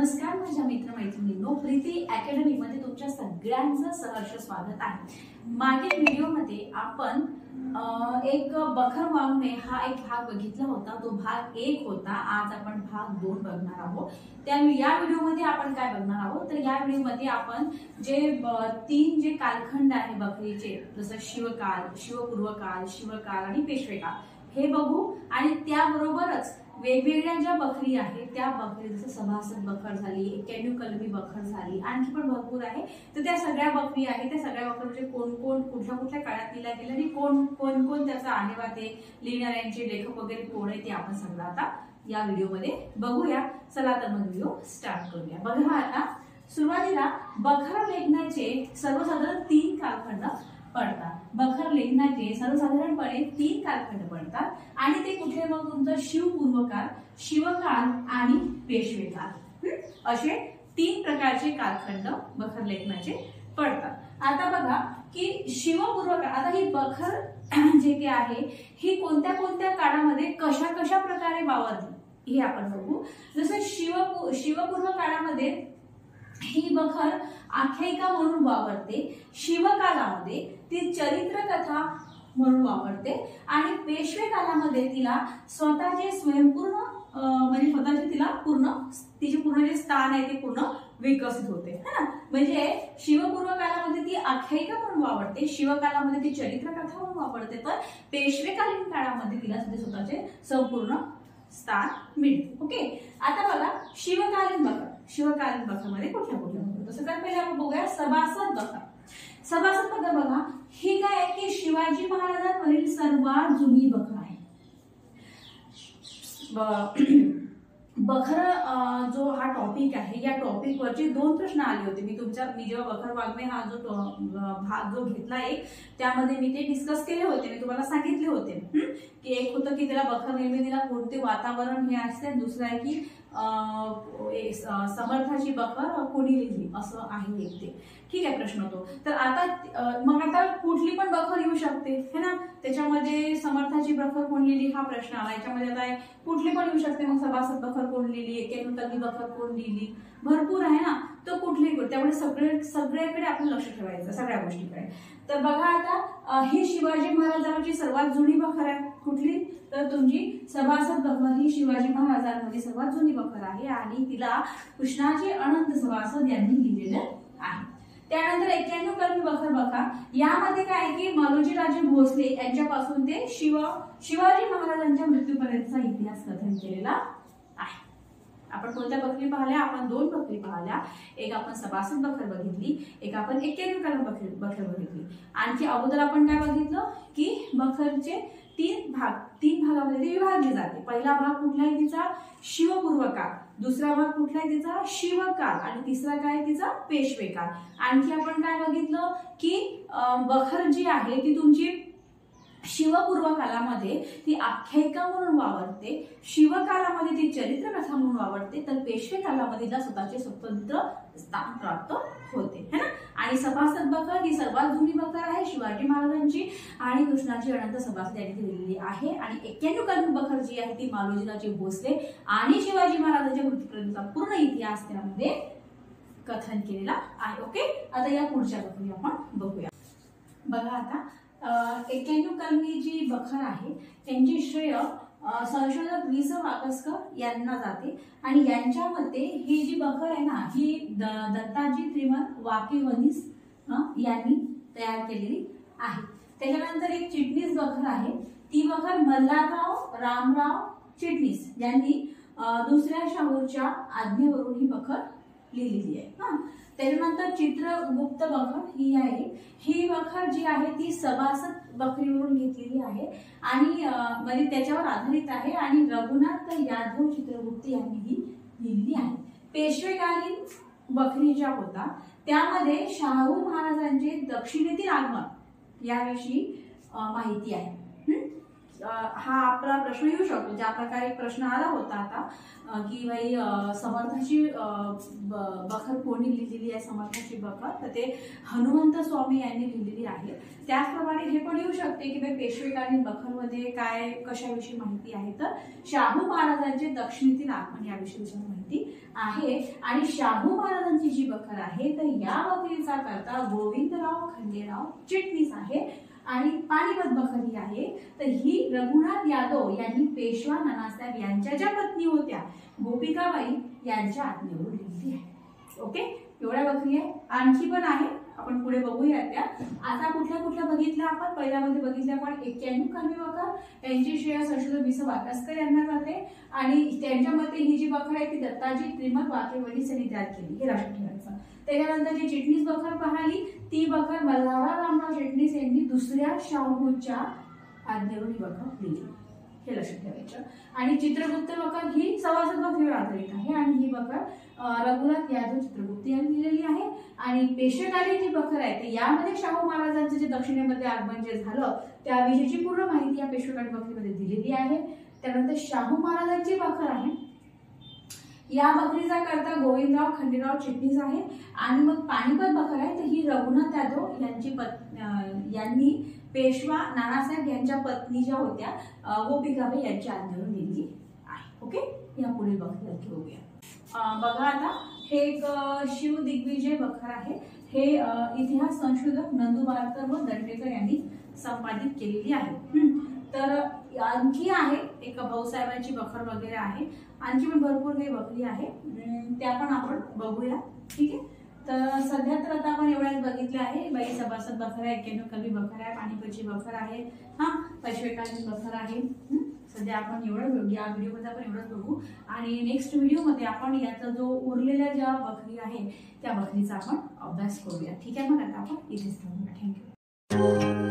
नमस्कार माझ्या मित्रमैत्रिणींनो, प्रीती अकॅडमी मध्ये तुमच्या सगळ्यांचं सहर्ष स्वागत आहे। मागील व्हिडिओमध्ये आपण एक बखर वागणे हा एक भाग बघितला होता, तो भाग 1 होता। आज आपण भाग 2 बघणार आहोत। त्या या व्हिडिओमध्ये आपण काय बघणार आहोत तर या व्हिडिओमध्ये आपण जे 3 जे कालखंड आहे बखरीचे, जसं शिवकाल, शिवपूर्वकाल, शिवकाल आणि पेशवेकाल हे बघू। आणि त्याबरोबरच वेगवेगळ्या ज्या बखरी आहेत त्या बखरी, जसं सभासद बखर झाली, 91 कलमी बखर झाली, आणखी पण भरपूर आहे। तर त्या सगळ्या बखरी आहेत, त्या सगळ्या बखर म्हणजे कोण कोण कुठल्या कुठल्या काळात लिहिल्या गेल्या आणि कोण कोण त्याचा आहे ते लिहिणाऱ्यांचे लेखक वगैरे कोण आहे ते आपण सगळं आता या व्हिडिओमध्ये बघूया। चला तर मग व्हिडिओ स्टार्ट करूया। बघा, आता सुरुवातीला बखर लेखनाचे सर्वसाधारण 3 कालखंड पडतात। बखर लेखनाचे सर्वसाधारणपणे 3 कालखंड पडतात आणि ते कुठे मग तुमचं शिवपूर्वकाल, शिवकाल आणि पेशवेकाल असे 3 प्रकारचे कालखंड बखर लेखनाचे पडतात। आता बघा की शिवपूर्वकाल, आता ही बखर जे काही आहे ही कोणत्या कोणत्या काळामध्ये कशा कशा प्रकारे वावरली हे आपण बघू। जसं शिवपूर्व काळामध्ये ही बखर आख्यायिका म्हणून वावरते, शिवकालामध्ये ती चरित्र कथा म्हणून वावरते आणि पेशवे कालामध्ये तिला स्वतःचे स्वयंपूर्ण म्हणजे स्वतःचे तिचे पूर्ण जे स्थान आहे ते पूर्ण विकसित होते, है ना। म्हणजे शिवपूर्व कालामध्ये ती आख्यायिका म्हणून वावरते, शिवकालामध्ये ती चरित्र कथा म्हणून वापरते, तर पेशवेकालीन काळामध्ये तिला स्वतःचे संपूर्ण स्थान मिळते। ओके, आता बघा शिवकालीन बखर, शिवकालीन बखरमध्ये कुठल्या कुठल्या होतं तसं तर पहिले आपण बघूया सभासद बखर। सभासद बखर बघा ही काय आहे की शिवाजी महाराजांवरील सर्वात जुनी बखर आहे। बखर जो हा टॉपिक आहे, या टॉपिक वरचे 2 प्रश्न आले होते। मी जेव्हा बखर वागणे हा जो भाग जो घेतला एक, त्यामध्ये मी ते डिस्कस केले होते। मी तुम्हाला सांगितले होते की एक होतं की त्याला बखर निर्मितीला कोणते वातावरण हे असते, दुसरं आहे की समर्थाची बखर कोणी लिहिली असं आहे एक ते। ठीक आहे, प्रश्न तो तर आता कुठली पण बखर येऊ शकते, है ना। त्याच्यामध्ये समर्थाची बखर कोण लिहिली हा प्रश्न आला, याच्यामध्ये आता कुठली पण येऊ शकते। मग सभासद बखर कोण लिहिली, 91 कलमी बखर कोण लिहिली, भरपूर आहे ना, तो कुठलीही गोष्ट, त्यामुळे सगळ्याकडे आपण लक्ष ठेवायचं, सगळ्या गोष्टीकडे। तर बघा आता ही शिवाजी महाराजांची सर्वात जुनी बखर आहे, कुठली तर तुमची सभासद बखर ही शिवाजी महाराजांमध्ये सर्वात जुनी बखर आहे आणि तिला कृष्णाजी अनंत सभासद यांनी लिहिलेलं आहे। त्यानंतर 91 कलमी बखर बघा, यामध्ये काय आहे की मालोजी राजे भोसले यांच्यापासून ते शिवाजी महाराजांच्या मृत्यूपर्यंतचा इतिहास कथन केलेला आहे। आपण कोणत्या बखरी पाहिल्या, आपण 2 बखरी पाहिल्या, एक आपण सभासद बखर बघितली, एक आपण 91 कलमी बखर बघितली। आणखी अगोदर आपण काय बघितलं की बखरचे 3 भागामध्ये ती विभागली जाते। पहिला भाग कुठला आहे तिचा, शिवपूर्वकाल, दुसरा भाग कुठला आहे तिचा, शिवकाल, आणि तिसरा काय तिचा पेशवेकाल। आणखी आपण काय बघितलं की बखर जी आहे ती तुमची शिवपूर्व कालामध्ये ती आख्यायिका म्हणून वावरते, शिवकालामध्ये ती चरित्र कथा म्हणून वावरते, तर पेशवे कालामध्ये तिला स्वतःचे स्वतंत्र स्थान प्राप्त होते, है ना। आणि सभासद बखर ही सर्वात जुनी बखर आहे शिवाजी महाराजांची आणि कृष्णाजी अनंत सभासद यांनी लिहिलेली आहे। आणि 91 कलमी बखर जी आहे ती मालोजी राजे भोसले आणि शिवाजी महाराजांच्या मृत्यूपर्यंतचा पूर्ण इतिहास त्यामध्ये कथन केलेला आहे। ओके, आता या पुढच्या बखरी आपण बघूया। बघा आता 91 कलमी जी बखर आहे त्यांची श्रेय संशोधक वि. स. वाकसकर यांना जाते आणि यांच्या मते ही जी बखर आहे ना ही दत्ताजी त्रिमल वाकेवनीस यांनी तयार केलेली आहे। त्याच्यानंतर एक चिटणीस बखर आहे, ती बखर मल्हारराव रामराव चिटणीस यांनी दुसऱ्या शाहूच्या आज्ञेवरून ही बखर लिहिलेली आहे। त्याच्यानंतर चित्रगुप्त बखर ही आहे, ही बखर जी आहे ती सभासद बखरीवरून घेतलेली आहे आणि म्हणजे त्याच्यावर आधारित आहे आणि रघुनाथ यादव चित्रगुप्त यांनी ही लिहिलेली आहे। पेशवेकालीन बखरी ज्या होता त्यामध्ये शाहू महाराजांचे दक्षिणेतील आगमन याविषयी माहिती आहे। हा आपला प्रश्न येऊ शकतो, ज्या प्रकारे एक प्रश्न आला होता आता की भाई समर्थाची बखर कोणी लिहिलेली आहे, समर्थाची बखर, तर ते हनुमंत स्वामी यांनी लिहिलेली आहे. त्याचप्रमाणे हे पण येऊ शकते की भाई पेशवेकालीन बखरमध्ये काय कशाविषयी माहिती आहे, तर शाहू महाराजांचे दक्षिणेतील आगमन याविषयी माहिती आहे. आणि शाहू महाराजांची जी बखर आहे तर या बखरीचा करता गोविंदराव खंडेराव चिटणीस आहे. आणि पानिपत बखर ही आहे तर ही रघुनाथ यादव यांनी पेशवा नानासाहेब यांच्या ज्या पत्नी होत्या गोपिकाबाई यांच्या आज्ञेवरून लिहिली आहे. ओके, एवढ्या बखरी आहे. आणखी पण आहे, आपण पुढे बघूया त्या. आता कुठल्या बघितल्या आपण, पहिल्यामध्ये बघितल्या आपण 91 कलमी बखर, यांची श्रेय संशोधक वि. स. वाकसकर यांना जाते. आणि त्यांच्या मते ही जी बखर आहे ती दत्ताजी त्रिमत वाकेवडीस यांनी तयार केली, हे लक्षात ठेवायचं. त्याच्यानंतर जी चिटणीस बखर पाहिली ती बखर मल्हारराव रामराव चिटणीस यांनी दुसऱ्या शाहूच्या आज्ञेवरून ही बखर लिहिली, हे लक्षात ठेवायचं. आणि चित्रगुप्त बखर ही सभासद बखरीवर आधारित आहे आणि ही बखर रघुनाथ यादव चित्रगुप्त यांनी लिहिलेली आहे. आणि पेशवेकालीन जी बखर आहे ते यामध्ये शाहू महाराजांचे जे दक्षिणेमध्ये आगमन जे झालं त्याविषयीची पूर्ण माहिती या पेशवेकालीन बखरीमध्ये दिलेली आहे. त्यानंतर शाहू महाराजांची बखर आहे, या बखरीचा करता गोविंदराव खंडेराव चिटणीस आहे. आणि मग पानिपत बखर आहे तर ही रघुनाथ यादव यांनी पेशवा नानासाहेब यांच्या पत्नी ज्या होत्या गोपिकाबाई यांच्या आज्ञेवरून लिहिली आहे. ओके, या पुढील बखरी आणखी बघूया. बघा आता हे एक शिव दिग्विजय बखर आहे. हे इतिहास संशोधक नंदुबारकर व दंडेकर यांनी संपादित केलेली आहे. तर आणखी आहे एक भाऊसाहेबांची बखर वगैरे आहे, आणखी पण भरपूर काही बखरी आहे, त्या पण आपण बघूया. ठीक आहे, तर सध्या तर आता आपण एवढ्याच बघितले आहे. बाई सभासद बखर आहे, 91 कलमी बखर आहे, पानिपतची बखर आहे, पेशवेकालीन बखर आहे. सध्या आपण एवढं या व्हिडिओमध्ये आपण एवढंच बघू. आणि नेक्स्ट व्हिडिओमध्ये आपण याचा जो उरलेल्या ज्या बखरी आहे त्या बखरीचा आपण अभ्यास करूया. ठीक आहे, मग आता आपण इथेच थांबूया. थँक्यू.